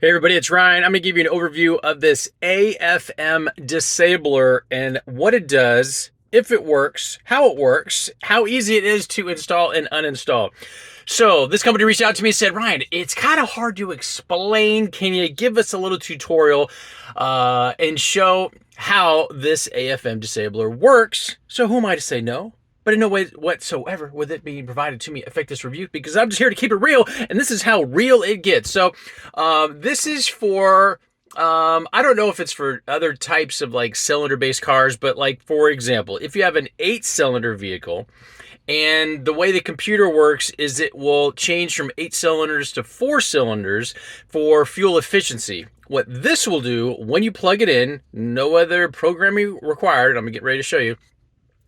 Hey everybody, it's Ryan. I'm going to give you an overview of this AFM disabler and what it does, if it works, how easy it is to install and uninstall. So this company reached out to me and said, Ryan, it's kind of hard to explain. Can you give us a little tutorial and show how this AFM disabler works? So who am I to say no? But in no way whatsoever will it be provided to me affect this review, because I'm just here to keep it real, and this is how real it gets. So this is for, I don't know if it's for other types of like cylinder-based cars, but like, for example, if you have an 8-cylinder vehicle, and the way the computer works is it will change from 8 cylinders to 4 cylinders for fuel efficiency. What this will do when you plug it in, no other programming required, I'm gonna get ready to show you.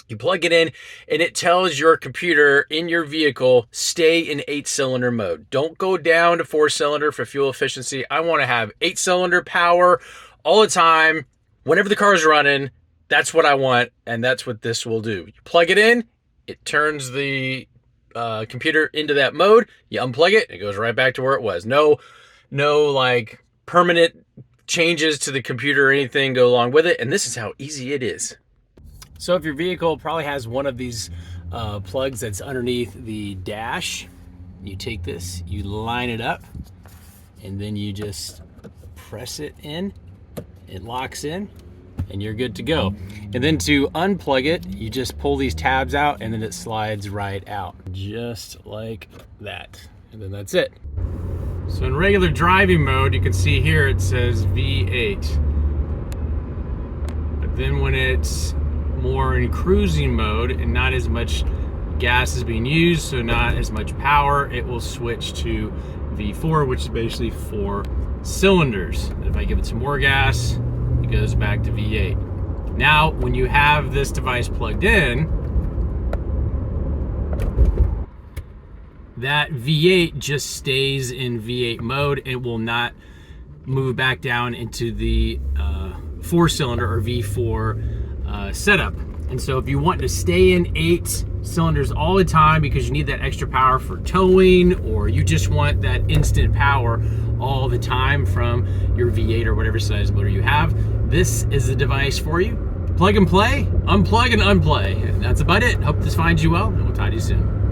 You plug it in and it tells your computer in your vehicle, stay in 8-cylinder mode. Don't go down to 4-cylinder for fuel efficiency. I want to have 8-cylinder power all the time. Whenever the car is running, that's what I want, and that's what this will do. You plug it in, it turns the computer into that mode. You unplug it, it goes right back to where it was. No like permanent changes to the computer or anything go along with it, and this is how easy it is. So if your vehicle probably has one of these plugs that's underneath the dash, you take this, you line it up, and then you just press it in, it locks in, and you're good to go. And then to unplug it, you just pull these tabs out and then it slides right out, just like that. And then that's it. So in regular driving mode, you can see here it says V8. But then when it's more in cruising mode and not as much gas is being used, so not as much power, it will switch to V4, which is basically 4 cylinders. And if I give it some more gas, it goes back to V8. Now, when you have this device plugged in, that V8 just stays in V8 mode. It will not move back down into the 4-cylinder or V4 setup. And so if you want to stay in 8 cylinders all the time because you need that extra power for towing, or you just want that instant power all the time from your V8 or whatever size motor you have, this is the device for you. Plug and play, unplug and unplay. And that's about it. Hope this finds you well, and we'll talk to you soon.